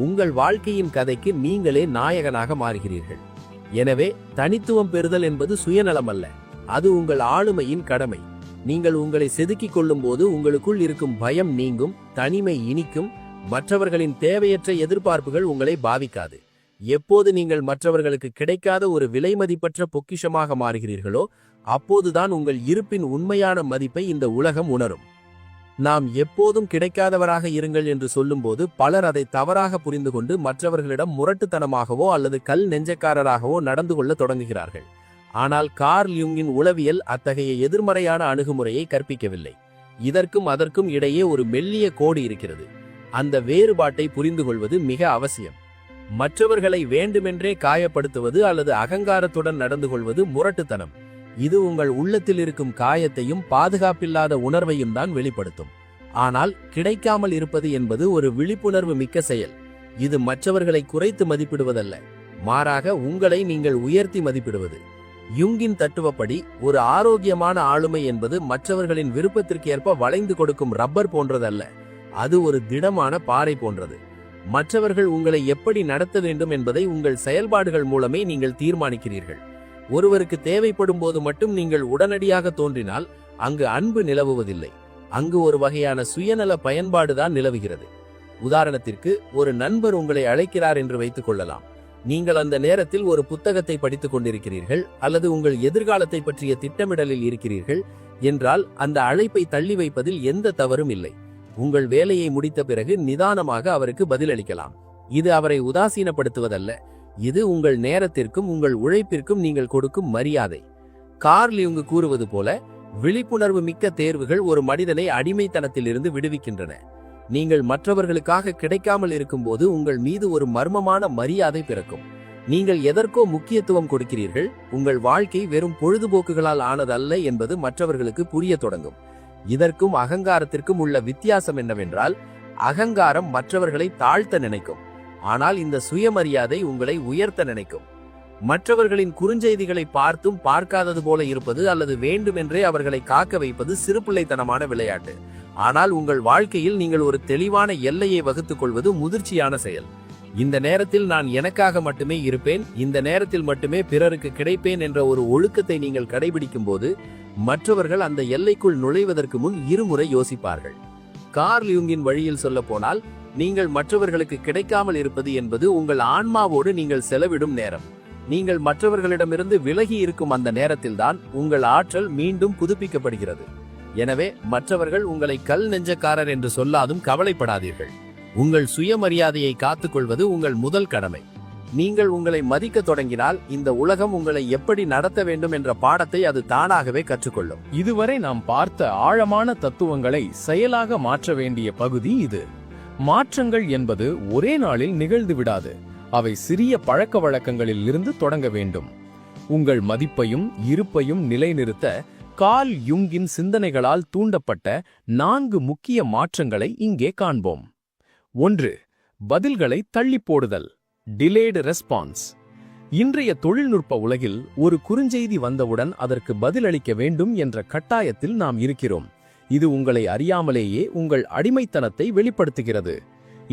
உங்கள் வாழ்க்கையின் கதைக்கு நீங்களே நாயகனாக மாறுகிறீர்கள். எனவே தனித்துவம் பெறுதல் என்பது சுயநலம் அல்ல, அது உங்கள் ஆளுமையின் கடமை. நீங்கள் உங்களை செதுக்கிக் கொள்ளும் போது உங்களுக்குள் இருக்கும் பயம் நீங்கும், தனிமை இனிக்கும், மற்றவர்களின் தேவையற்ற எதிர்பார்ப்புகள் உங்களை பாதிக்காது. எப்போது நீங்கள் மற்றவர்களுக்கு கிடைக்காத ஒரு விலைமதிப்பற்ற பொக்கிஷமாக மாறுகிறீர்களோ அப்போதுதான் உங்கள் இருப்பின் உண்மையான மதிப்பை இந்த உலகம் உணரும். நாம் எப்போதும் கிடைக்காதவராக இருங்கள் என்று சொல்லும்போது பலர் அதை தவறாக புரிந்து கொண்டு மற்றவர்களிடம் முரட்டுத்தனமாகவோ அல்லது கல் நெஞ்சக்காரராகவோ நடந்து கொள்ள தொடங்குகிறார்கள். ஆனால் கார்ல் யுங்கின் உளவியல் அத்தகைய எதிர்மறையான அணுகுமுறையை கற்பிக்கவில்லை. இதற்கும் அதற்கும் இடையே ஒரு மெல்லிய கோடு இருக்கிறது. அந்த வேறுபாட்டை புரிந்து கொள்வது மிக அவசியம். மற்றவர்களை வேண்டுமென்றே காயப்படுத்துவது அல்லது அகங்காரத்துடன் நடந்து கொள்வது முரட்டுத்தனம். இது உங்கள் உள்ளத்தில் இருக்கும் காயத்தையும் பாதுகாப்பில்லாத உணர்வையும் தான் வெளிப்படுத்தும். ஆனால் கிடைக்காமல் இருப்பது என்பது ஒரு விழிப்புணர்வு மிக்க செயல். இது மற்றவர்களை குறைத்து மதிப்பிடுவதல்ல, மாறாக உங்களை நீங்கள் உயர்த்தி மதிப்பிடுவது. யுங்கின் தத்துவப்படி ஒரு ஆரோக்கியமான ஆளுமை என்பது மற்றவர்களின் விருப்பத்திற்கேற்ப வளைந்து கொடுக்கும் ரப்பர் போன்றதல்ல, அது ஒரு திடமான பாறை போன்றது. மற்றவர்கள் உங்களை எப்படி நடத்த வேண்டும் என்பதை உங்கள் செயல்பாடுகள் மூலமே நீங்கள் தீர்மானிக்கிறீர்கள். ஒருவருக்கு தேவைப்படும் போது மட்டும் நீங்கள் உடனடியாக தோன்றினால் அங்கு அன்பு நிலவுவதில்லை, அங்கு ஒரு வகையான சுயநல பயன்பாடுதான் நிலவுகிறது. உதாரணத்திற்கு, ஒரு நண்பர் உங்களை அழைக்கிறார் என்று வைத்துக் கொள்ளலாம். நீங்கள் அந்த நேரத்தில் ஒரு புத்தகத்தை படித்துக் கொண்டிருக்கிறீர்கள் அல்லது உங்கள் எதிர்காலத்தை பற்றிய திட்டமிடலில் இருக்கிறீர்கள் என்றால் அந்த அழைப்பை தள்ளி வைப்பதில் எந்த தவறும் இல்லை. உங்கள் வேலையை முடித்த பிறகு நிதானமாக அவருக்கு பதிலளிக்கலாம். இது அவரை உதாசீனப்படுத்துவதல்ல, இது உங்கள் நேரத்திற்கும் உங்கள் உழைப்பிற்கும் நீங்கள் கொடுக்கும் மரியாதை. கார்ல் யுங் கூறுவது போல, விழிப்புணர்வு மிக்க தேர்வுகள் ஒரு மனிதனை அடிமைத்தனத்திலிருந்து விடுவிக்கின்றன. நீங்கள் மற்றவர்களுக்காக கிடைக்காமல் இருக்கும்போது உங்கள் மீது ஒரு மர்மமான மரியாதை பிறக்கும். நீங்கள் எதற்கோ முக்கியத்துவம் கொடுக்கிறீர்கள். உங்கள் வாழ்க்கை வெறும் பொழுதுபோக்குகளால் ஆனதல்ல என்பது மற்றவர்களுக்கு புரிய தொடங்கும். இதற்கும் அகங்காரத்திற்கும் உள்ள வித்தியாசம் என்னவென்றால், அகங்காரம் மற்றவர்களை தாழ்த்த நினைக்கும், ஆனால் இந்த சுயமரியாதை உங்களை உயர்த்த நினைக்கும். மற்றவர்களின் குறுஞ்செய்திகளை பார்த்தும் பார்க்காதது போல இருப்பது அல்லது வேண்டுமென்றே அவர்களை காக்க வைப்பது சிறுபிள்ளைத்தனமான விளையாட்டு. ஆனால் உங்கள் வாழ்க்கையில் நீங்கள் ஒரு தெளிவான எல்லையை வகுத்துக் கொள்வது முதிர்ச்சியான செயல். இந்த நேரத்தில் நான் எனக்காக மட்டுமே இருப்பேன், இந்த நேரத்தில் மட்டுமே பிறருக்கு கிடைப்பேன் என்ற ஒரு ஒழுக்கத்தை நீங்கள் கடைபிடிக்கும் போது மற்றவர்கள் அந்த எல்லைக்குள் நுழைவதற்கு முன் இருமுறை யோசிப்பார்கள். கார்ல் யுங்கின் வழியில் சொல்ல போனால், நீங்கள் மற்றவர்களுக்கு கிடைக்காமல் இருப்பது என்பது உங்கள் ஆன்மாவோடு நீங்கள் செலவிடும் நேரம். நீங்கள் மற்றவர்களிடமிருந்து விலகி இருக்கும் அந்த நேரத்தில்தான் உங்கள் ஆற்றல் மீண்டும் புதுப்பிக்கப்படுகிறது. எனவே மற்றவர்கள் உங்களை கல் நெஞ்சக்காரர் என்று சொல்லாதும் கவலைப்படாதீர்கள். உங்கள் சுயமரியாதையை காத்துக்கொள்வது உங்கள் முதல் கடமை. நீங்கள் உங்களை மதிக்க தொடங்கினால் இந்த உலகம் உங்களை எப்படி நடத்த வேண்டும் என்ற பாடத்தை அது தானாகவே கற்றுக்கொள்ளும். இதுவரை நாம் பார்த்த ஆழமான தத்துவங்களை செயலாக மாற்ற வேண்டிய பகுதி இது. மாற்றங்கள் என்பது ஒரே நாளில் நிகழ்ந்து விடாது. அவை சிறிய பழக்க வழக்கங்களில் இருந்து தொடங்க வேண்டும். உங்கள் மதிப்பையும் இருப்பையும் நிலைநிறுத்த கார்ல் யுங்கின் சிந்தனைகளால் தூண்டப்பட்ட 4 முக்கிய மாற்றங்களை இங்கே காண்போம். 1. பதில்களை தள்ளி போடுதல், டிலேடு ரெஸ்பான்ஸ். இன்றைய தொழில்நுட்ப உலகில் ஒரு குறுஞ்செய்தி வந்தவுடன் அதற்கு பதிலளிக்க வேண்டும் என்ற கட்டாயத்தில் நாம் இருக்கிறோம். இது உங்களை அறியாமலேயே உங்கள் அடிமைத்தனத்தை வெளிப்படுத்துகிறது.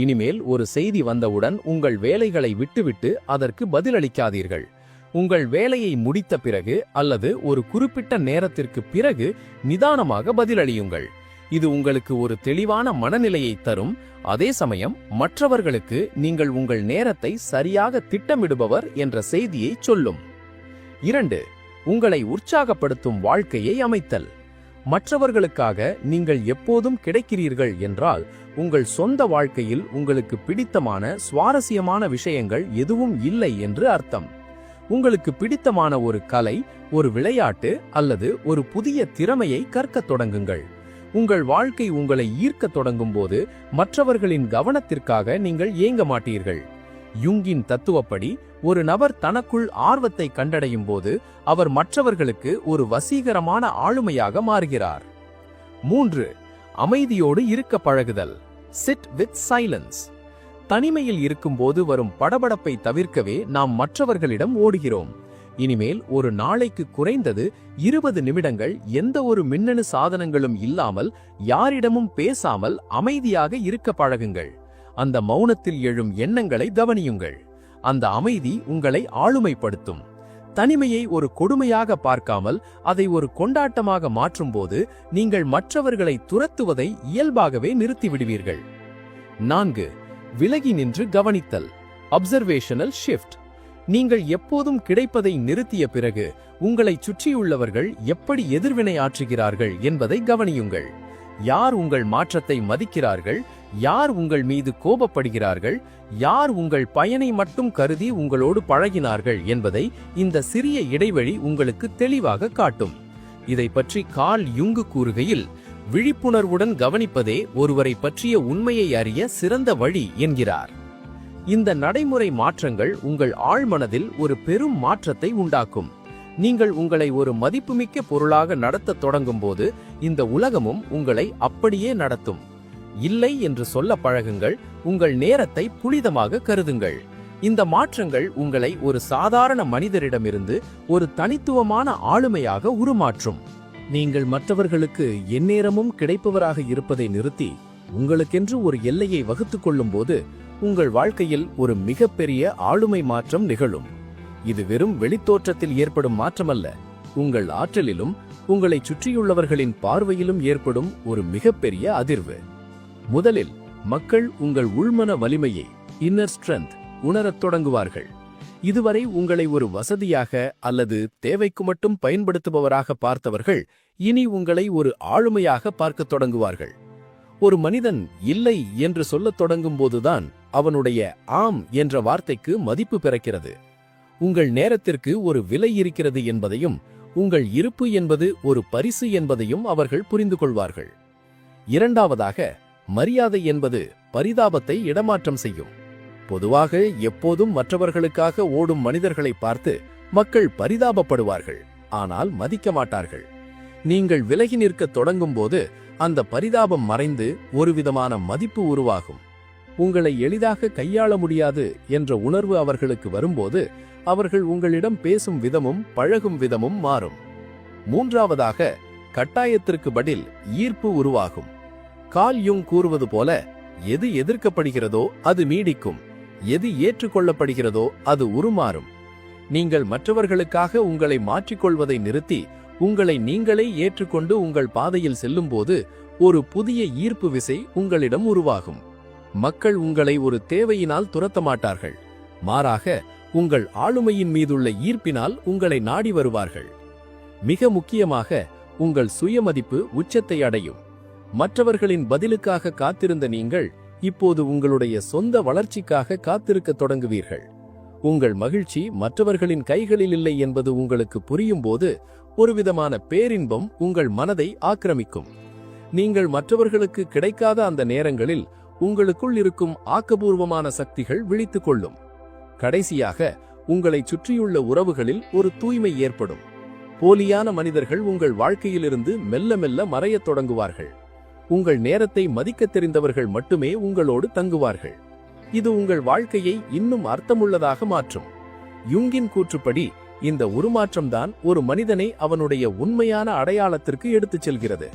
இனிமேல் ஒரு செய்தி வந்தவுடன் உங்கள் வேலைகளை விட்டுவிட்டு அதற்கு பதிலளிக்காதீர்கள். உங்கள் வேலையை முடித்த பிறகு அல்லது ஒரு குறிப்பிட்ட நேரத்திற்கு பிறகு நிதானமாக பதிலளியுங்கள். இது உங்களுக்கு ஒரு தெளிவான மனநிலையை தரும். அதே சமயம் மற்றவர்களுக்கு நீங்கள் உங்கள் நேரத்தை சரியாக திட்டமிடுபவர் என்ற செய்தியை சொல்லும். 2. உங்களை உற்சாகப்படுத்தும் வாழ்க்கையை அமைத்தல். மற்றவர்களுக்காக நீங்கள் எப்போதும் கிடைக்கிறீர்கள் என்றால் உங்கள் சொந்த வாழ்க்கையில் உங்களுக்கு பிடித்தமான சுவாரஸ்யமான விஷயங்கள் எதுவும் இல்லை என்று அர்த்தம். உங்களுக்கு பிடித்தமான ஒரு கலை, ஒரு விளையாட்டு அல்லது ஒரு புதிய திறமையை கற்கத் தொடங்குங்கள். உங்கள் வாழ்க்கை உங்களை ஈர்க்கத் தொடங்கும் போது மற்றவர்களின் கவனத்திற்காக நீங்கள் ஏங்க மாட்டீர்கள். யுங்கின் தத்துவப்படி, ஒரு நபர் தனக்குள் ஆர்வத்தை கண்டடையும் போது அவர் மற்றவர்களுக்கு ஒரு வசீகரமான ஆளுமையாக மாறுகிறார். 3. அமைதியோடு இருக்க பழகுதல், சிட் வித் சைலன்ஸ். தனிமையில் இருக்கும்போது வரும் படபடப்பை தவிர்க்கவே நாம் மற்றவர்களிடம் ஓடுகிறோம். இனிமேல் ஒரு நாளைக்கு குறைந்தது 20 நிமிடங்கள் எந்த ஒரு மின்னணு சாதனங்களும் இல்லாமல் யாரிடமும் பேசாமல் அமைதியாக இருக்க பழகுங்கள். அந்த மௌனத்தில் எழும் எண்ணங்களை கவனியுங்கள். அந்த அமைதி உங்களை ஆளுமைப்படுத்தும். தனிமையை ஒரு கொடுமையாக பார்க்காமல் அதை ஒரு கொண்டாட்டமாக மாற்றும்போது நீங்கள் மற்றவர்களை துரத்துவதை இயல்பாகவே நிறுத்திவிடுவீர்கள். 4. விலகி நின்று கவனித்தல், அப்சர்வேஷனல் ஷிஃப்ட். நீங்கள் எப்போதும் கிடைப்பதை நிறுத்திய பிறகு உங்களை சுற்றியுள்ளவர்கள் எப்படி எதிர்வினை ஆற்றுகிறார்கள் என்பதை கவனியுங்கள். யார் உங்கள் மாற்றத்தை மதிக்கிறார்கள், யார் உங்கள் மீது கோபப்படுகிறார்கள், யார் உங்கள் பயனை மட்டும் கருதி உங்களோடு பழகினார்கள் என்பதை இந்த சிறிய இடைவெளி உங்களுக்கு தெளிவாக காட்டும். இதை பற்றி கார்ல் யுங் கூறுகையில், விழிப்புணர்வுடன் கவனிப்பதே ஒருவரை பற்றிய உண்மையை அறிய சிறந்த வழி என்கிறார். இந்த நடைமுறை மாற்றங்கள் உங்கள் ஆழ்மனதில் ஒரு பெரும் மாற்றத்தை உண்டாக்கும். நீங்கள் உங்களை ஒரு மதிப்புமிக்க பொருளாக நடத்தத் தொடங்கும் போது இந்த உலகமும் உங்களை அப்படியே நடத்தும். இல்லை என்று சொல்ல பழகுங்கள். உங்கள் நேரத்தை புனிதமாக கருதுங்கள். இந்த மாற்றங்கள் உங்களை ஒரு சாதாரண மனிதரிடமிருந்து ஒரு தனித்துவமான ஆளுமையாக உருமாற்றும். நீங்கள் மற்றவர்களுக்கு எந்நேரமும் கிடைப்பவராக இருப்பதை நிறுத்தி உங்களுக்கென்று ஒரு எல்லையை வகுத்துக் கொள்ளும் போது உங்கள் வாழ்க்கையில் ஒரு மிகப்பெரிய ஆளுமை மாற்றம் நிகழும். இது வெறும் வெளித்தோற்றத்தில் ஏற்படும் மாற்றமல்ல, உங்கள் ஆற்றலிலும் உங்களை சுற்றியுள்ளவர்களின் பார்வையிலும் ஏற்படும் ஒரு மிகப்பெரிய அதிர்வு. முதலில் மக்கள் உங்கள் உள்மன வலிமையை இன்னர் ஸ்ட்ரென்த் உணரத் தொடங்குவார்கள். இதுவரை உங்களை ஒரு வசதியாக அல்லது தேவைக்கு மட்டும் பயன்படுத்துபவராக பார்த்தவர்கள் இனி உங்களை ஒரு ஆளுமையாக பார்க்கத் தொடங்குவார்கள். ஒரு மனிதன் இல்லை என்று சொல்லத் தொடங்கும் போதுதான் அவனுடைய ஆம் என்ற வார்த்தைக்கு மதிப்பு பிறக்கிறது. உங்கள் நேரத்திற்கு ஒரு விலை இருக்கிறது என்பதையும் உங்கள் இருப்பு என்பது ஒரு பரிசு என்பதையும் அவர்கள் புரிந்து கொள்வார்கள். இரண்டாவதாக, மரியாதை என்பது பரிதாபத்தை இடமாற்றம் செய்யும். பொதுவாக எப்போதும் மற்றவர்களுக்காக ஓடும் மனிதர்களை பார்த்து மக்கள் பரிதாபப்படுவார்கள், ஆனால் மதிக்க மாட்டார்கள். நீங்கள் விலகி நிற்கத் தொடங்கும் போது அந்த பரிதாபம் மறைந்து ஒருவிதமான மதிப்பு உருவாகும். உங்களை எளிதாக கையாள முடியாது என்ற உணர்வு அவர்களுக்கு வரும்போது அவர்கள் உங்களிடம் பேசும் விதமும் பழகும் விதமும் மாறும். மூன்றாவதாக, கட்டாயத்திற்கு பதில் ஈர்ப்பு உருவாகும். கார்ல் யுங் கூறுவது போல, எது எதிர்க்கப்படுகிறதோ அது நீடிக்கும், எது ஏற்றுக்கொள்ளப்படுகிறதோ அது உருமாறும். நீங்கள் மற்றவர்களுக்காக உங்களை மாற்றிக்கொள்வதை நிறுத்தி உங்களை நீங்களே ஏற்றுக்கொண்டு உங்கள் பாதையில் செல்லும்போது ஒரு புதிய ஈர்ப்பு விசை உங்களிடம் உருவாகும். மக்கள் உங்களை ஒரு தேவையினால் துரத்த மாட்டார்கள், மாறாக உங்கள் ஆளுமையின் மீதுள்ள ஈர்ப்பினால் உங்களை நாடி வருவார்கள். மிக முக்கியமாக, உங்கள் சுயமதிப்பு உச்சத்தை அடையும். மற்றவர்களின் பதிலுக்காக காத்திருந்த நீங்கள் இப்போது உங்களுடைய சொந்த வளர்ச்சிக்காக காத்திருக்கத் தொடங்குவீர்கள். உங்கள் மகிழ்ச்சி மற்றவர்களின் கைகளில் இல்லை என்பது உங்களுக்கு புரியும் போது ஒருவிதமான பேரின்பம் உங்கள் மனதை ஆக்கிரமிக்கும். நீங்கள் மற்றவர்களுக்கு கிடைக்காத அந்த நேரங்களில் உங்களுக்குள் இருக்கும் ஆக்கபூர்வமான சக்திகள் விழித்துக் கொள்ளும். கடைசியாக, உங்களை சுற்றியுள்ள உறவுகளில் ஒரு தூய்மை ஏற்படும். போலியான மனிதர்கள் உங்கள் வாழ்க்கையிலிருந்து மெல்ல மெல்ல மறையத் தொடங்குவார்கள். உங்கள் நேரத்தை மதிக்கத் தெரிந்தவர்கள் மட்டுமே உங்களோடு தங்குவார்கள். இது உங்கள் வாழ்க்கையை இன்னும் அர்த்தமுள்ளதாக மாற்றும். யுங்கின் கூற்றுப்படி, இந்த உருமாற்றம்தான் ஒரு மனிதனை அவனுடைய உண்மையான அடையாளத்திற்கு எடுத்துச் செல்கிறது.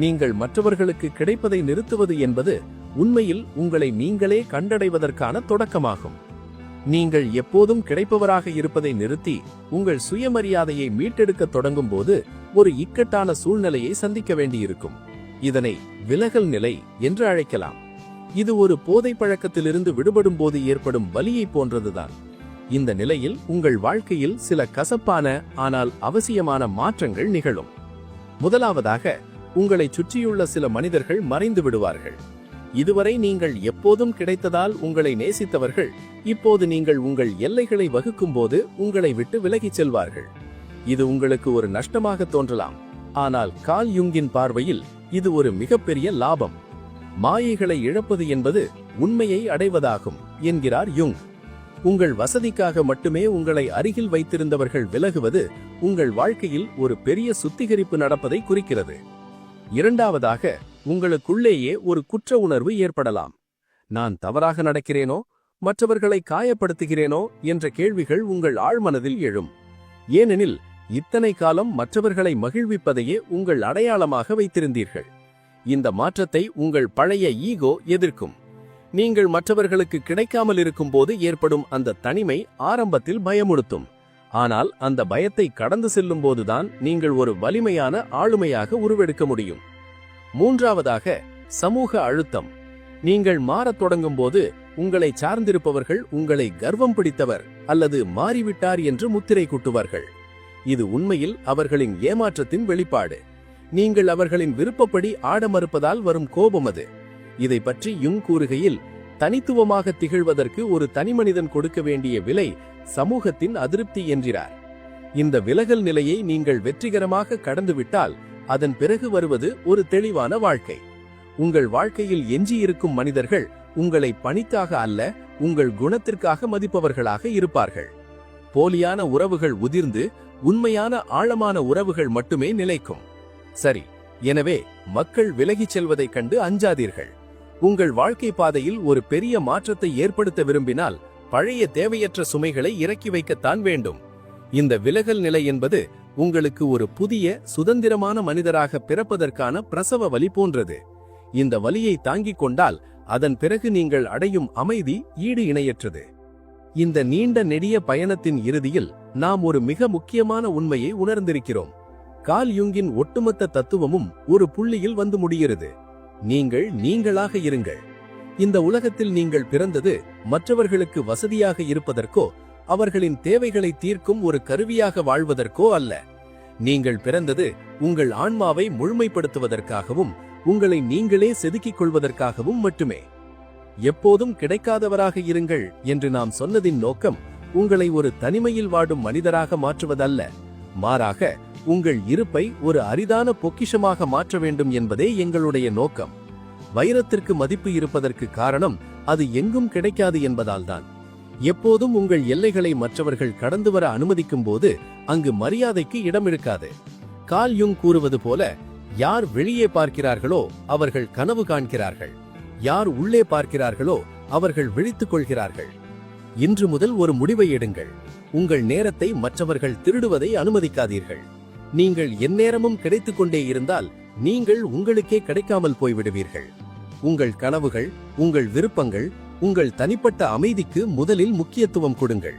நீங்கள் மற்றவர்களுக்கு கிடைப்பதை நிறுத்துவது என்பது உண்மையில் உங்களை நீங்களே கண்டடைவதற்கான தொடக்கமாகும். நீங்கள் எப்போதும் கிடைப்பவராக இருப்பதை நிறுத்தி உங்கள் சுயமரியாதையை மீட்டெடுக்கத் தொடங்கும் போது ஒரு இக்கட்டான சூழ்நிலையை சந்திக்க வேண்டியிருக்கும். இதனை விலகல் நிலை என்று அழைக்கலாம். இது ஒரு போதை பழக்கத்திலிருந்து விடுபடும் போது ஏற்படும் வலியை போன்றதுதான். இந்த நிலையில் உங்கள் வாழ்க்கையில் சில கசப்பான ஆனால் அவசியமான மாற்றங்கள் நிகழும். முதலாவதாக, உங்களை சுற்றியுள்ள சில மனிதர்கள் மறைந்து விடுவார்கள். இதுவரை நீங்கள் எப்போதும் கிடைத்ததால் உங்களை நேசித்தவர்கள் இப்போது நீங்கள் உங்கள் எல்லைகளை வகுக்கும் போது உங்களை விட்டு விலகிச் செல்வார்கள். இது உங்களுக்கு ஒரு நஷ்டமாக தோன்றலாம், ஆனால் கார்ல் யுங்கின் பார்வையில் இது ஒரு மிகப்பெரிய லாபம். மாயைகளை இழப்பது என்பது உண்மையை அடைவதாகும் என்கிறார் யுங். உங்கள் வசதிக்காக மட்டுமே உங்களை அருகில் வைத்திருந்தவர்கள் விலகுவது உங்கள் வாழ்க்கையில் ஒரு பெரிய சுத்திகரிப்பு நடப்பதை குறிக்கிறது. இரண்டாவதாக, உங்களுக்குள்ளேயே ஒரு குற்ற உணர்வு ஏற்படலாம். நான் தவறாக நடக்கிறேனோ, மற்றவர்களை காயப்படுத்துகிறேனோ என்ற கேள்விகள் உங்கள் ஆழ்மனதில் எழும். ஏனெனில் இத்தனை காலம் மற்றவர்களை மகிழ்விப்பதையே உங்கள் அடையாளமாக வைத்திருந்தீர்கள். இந்த மாற்றத்தை உங்கள் பழைய ஈகோ எதிர்க்கும். நீங்கள் மற்றவர்களுக்கு கிடைக்காமல் இருக்கும் போது ஏற்படும் அந்த தனிமை ஆரம்பத்தில் பயமுறுத்தும். ஆனால் அந்த பயத்தை கடந்து செல்லும் போதுதான் நீங்கள் ஒரு வலிமையான ஆளுமையாக உருவெடுக்க முடியும். மூன்றாவதாக, சமூக அழுத்தம். நீங்கள் மாறத் தொடங்கும் போது உங்களை சார்ந்திருப்பவர்கள் உங்களை கர்வம் பிடித்தவர் அல்லது மாறிவிட்டார் என்று முத்திரை குட்டுவார்கள். இது உண்மையில் அவர்களின் ஏமாற்றத்தின் வெளிப்பாடு. நீங்கள் அவர்களின் விருப்பப்படி ஆட மறுப்பதால் வரும் கோபம் அது. இதை பற்றி யுங் கூறுகையில், தனித்துவமாக திகழ்வதற்கு ஒரு தனிமனிதன் கொடுக்க வேண்டிய விலை சமூகத்தின் அதிருப்தி என்கிறார். இந்த விலகல் நிலையை நீங்கள் வெற்றிகரமாக கடந்துவிட்டால் அதன் பிறகு வருவது ஒரு தெளிவான வாழ்க்கை. உங்கள் வாழ்க்கையில் எஞ்சியிருக்கும் மனிதர்கள் உங்களை பணிக்காக அல்ல, உங்கள் குணத்திற்காக மதிப்பவர்களாக இருப்பார்கள். போலியான உறவுகள் உதிர்ந்து உண்மையான ஆழமான உறவுகள் மட்டுமே நிலைக்கும். சரி, எனவே மக்கள் விலகிச் செல்வதைக் கண்டு அஞ்சாதீர்கள். உங்கள் வாழ்க்கை பாதையில் ஒரு பெரிய மாற்றத்தை ஏற்படுத்த விரும்பினால் பழைய தேவையற்ற சுமைகளை இறக்கி வைக்கத்தான் வேண்டும். இந்த விலகல் நிலை என்பது உங்களுக்கு ஒரு புதிய சுதந்திரமான மனிதராக பிறப்பதற்கான பிரசவ வலி போன்றது. இந்த வலியை தாங்கிக் கொண்டால் அதன் பிறகு நீங்கள் அடையும் அமைதி ஈடு இணையற்றது. இந்த நீண்ட நெடிய பயணத்தின் இறுதியில் நாம் ஒரு மிக முக்கியமான உண்மையை உணர்ந்திருக்கிறோம். கார்ல் யுங்கின் ஒட்டுமொத்த தத்துவமும் ஒரு புள்ளியில் வந்து முடிகிறது. நீங்கள் நீங்களாக இருங்கள். இந்த உலகத்தில் நீங்கள் பிறந்தது மற்றவர்களுக்கு வசதியாக இருப்பதற்கோ அவர்களின் தேவைகளை தீர்க்கும் ஒரு கருவியாக வாழ்வதற்கோ அல்ல. நீங்கள் பிறந்தது உங்கள் ஆன்மாவை முழுமைப்படுத்துவதற்காகவும் உங்களை நீங்களே செதுக்கிக் கொள்வதற்காகவும் மட்டுமே. எப்போதும் கிடைக்காதவராக இருங்கள் என்று நாம் சொன்னதின் நோக்கம் உங்களை ஒரு தனிமையில் வாடும் மனிதராக மாற்றுவதல்ல, மாறாக உங்கள் இருப்பை ஒரு அரிதான பொக்கிஷமாக மாற்ற வேண்டும் என்பதே எங்களுடைய நோக்கம். வைரத்திற்கு மதிப்பு இருப்பதற்கு காரணம் அது எங்கும் கிடைக்காது என்பதால்தான். எப்போதும் உங்கள் எல்லைகளை மற்றவர்கள் கடந்து வர அனுமதிக்கும் போது அங்கு மரியாதைக்கு இடம் இருக்காது. கார்ல் யுங் கூறுவது போல, யார் வெளியே பார்க்கிறார்களோ அவர்கள் கனவு காண்கிறார்கள், யார் உள்ளே பார்க்கிறார்களோ அவர்கள் விழித்துக் கொள்கிறார்கள். இன்று முதல் ஒரு முடிவை எடுங்கள். உங்கள் நேரத்தை மற்றவர்கள் திருடுவதை அனுமதிக்காதீர்கள். நீங்கள் எந்நேரமும் கிடைத்துக் கொண்டே இருந்தால் நீங்கள் உங்களுக்கே கிடைக்காமல் போய்விடுவீர்கள். உங்கள் கனவுகள், உங்கள் விருப்பங்கள், உங்கள் தனிப்பட்ட அமைதிக்கு முதலில் முக்கியத்துவம் கொடுங்கள்.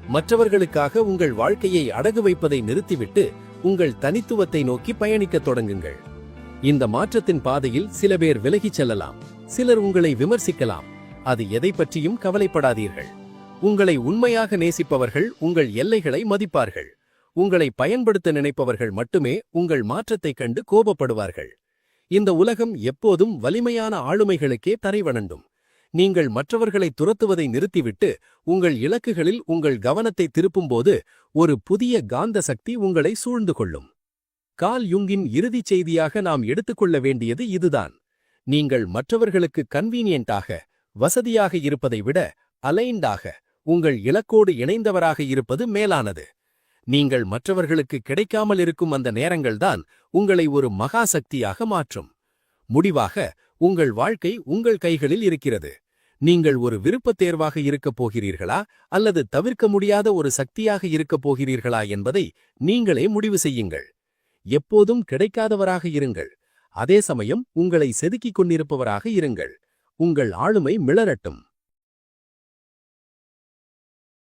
மற்றவர்களுக்காக உங்கள் வாழ்க்கையை அடகு வைப்பதை நிறுத்திவிட்டு உங்கள் தனித்துவத்தை நோக்கி பயணிக்கத் தொடங்குங்கள். இந்த மாற்றத்தின் பாதையில் சில பேர் விலகிச் செல்லலாம், சிலர் உங்களை விமர்சிக்கலாம். அது எதை பற்றியும் கவலைப்படாதீர்கள். உங்களை உண்மையாக நேசிப்பவர்கள் உங்கள் எல்லைகளை மதிப்பார்கள். உங்களை பயன்படுத்த நினைப்பவர்கள் மட்டுமே உங்கள் மாற்றத்தைக் கண்டு கோபப்படுவார்கள். இந்த உலகம் எப்போதும் வலிமையான ஆளுமைகளுக்கே தரைவணண்டும். நீங்கள் மற்றவர்களை துரத்துவதை நிறுத்திவிட்டு உங்கள் இலக்குகளில் உங்கள் கவனத்தை திருப்பும்போது ஒரு புதிய காந்த சக்தி உங்களை சூழ்ந்து கொள்ளும். கார்ல் யுங்கின் இறுதிச் செய்தியாக நாம் எடுத்துக்கொள்ள வேண்டியது இதுதான். நீங்கள் மற்றவர்களுக்கு கன்வீனியன்ட்டாக, வசதியாக இருப்பதை விட அலைன்டாக, உங்கள் இலக்கோடு இணைந்தவராக இருப்பது மேலானது. நீங்கள் மற்றவர்களுக்கு கிடைக்காமல் இருக்கும் அந்த நேரங்கள்தான் உங்களை ஒரு மகா சக்தியாக மாற்றும். முடிவாக, உங்கள் வாழ்க்கை உங்கள் கைகளில் இருக்கிறது. நீங்கள் ஒரு விருப்பத் தேர்வாக இருக்கப் போகிறீர்களா அல்லது தவிர்க்க முடியாத ஒரு சக்தியாக இருக்கப் போகிறீர்களா என்பதை நீங்களே முடிவு செய்யுங்கள். எப்போதும் கிடைக்காதவராக இருங்கள், அதே சமயம் உங்களை செதுக்கிக் கொண்டிருப்பவராக இருங்கள். உங்கள் ஆளுமை மிளரட்டும்.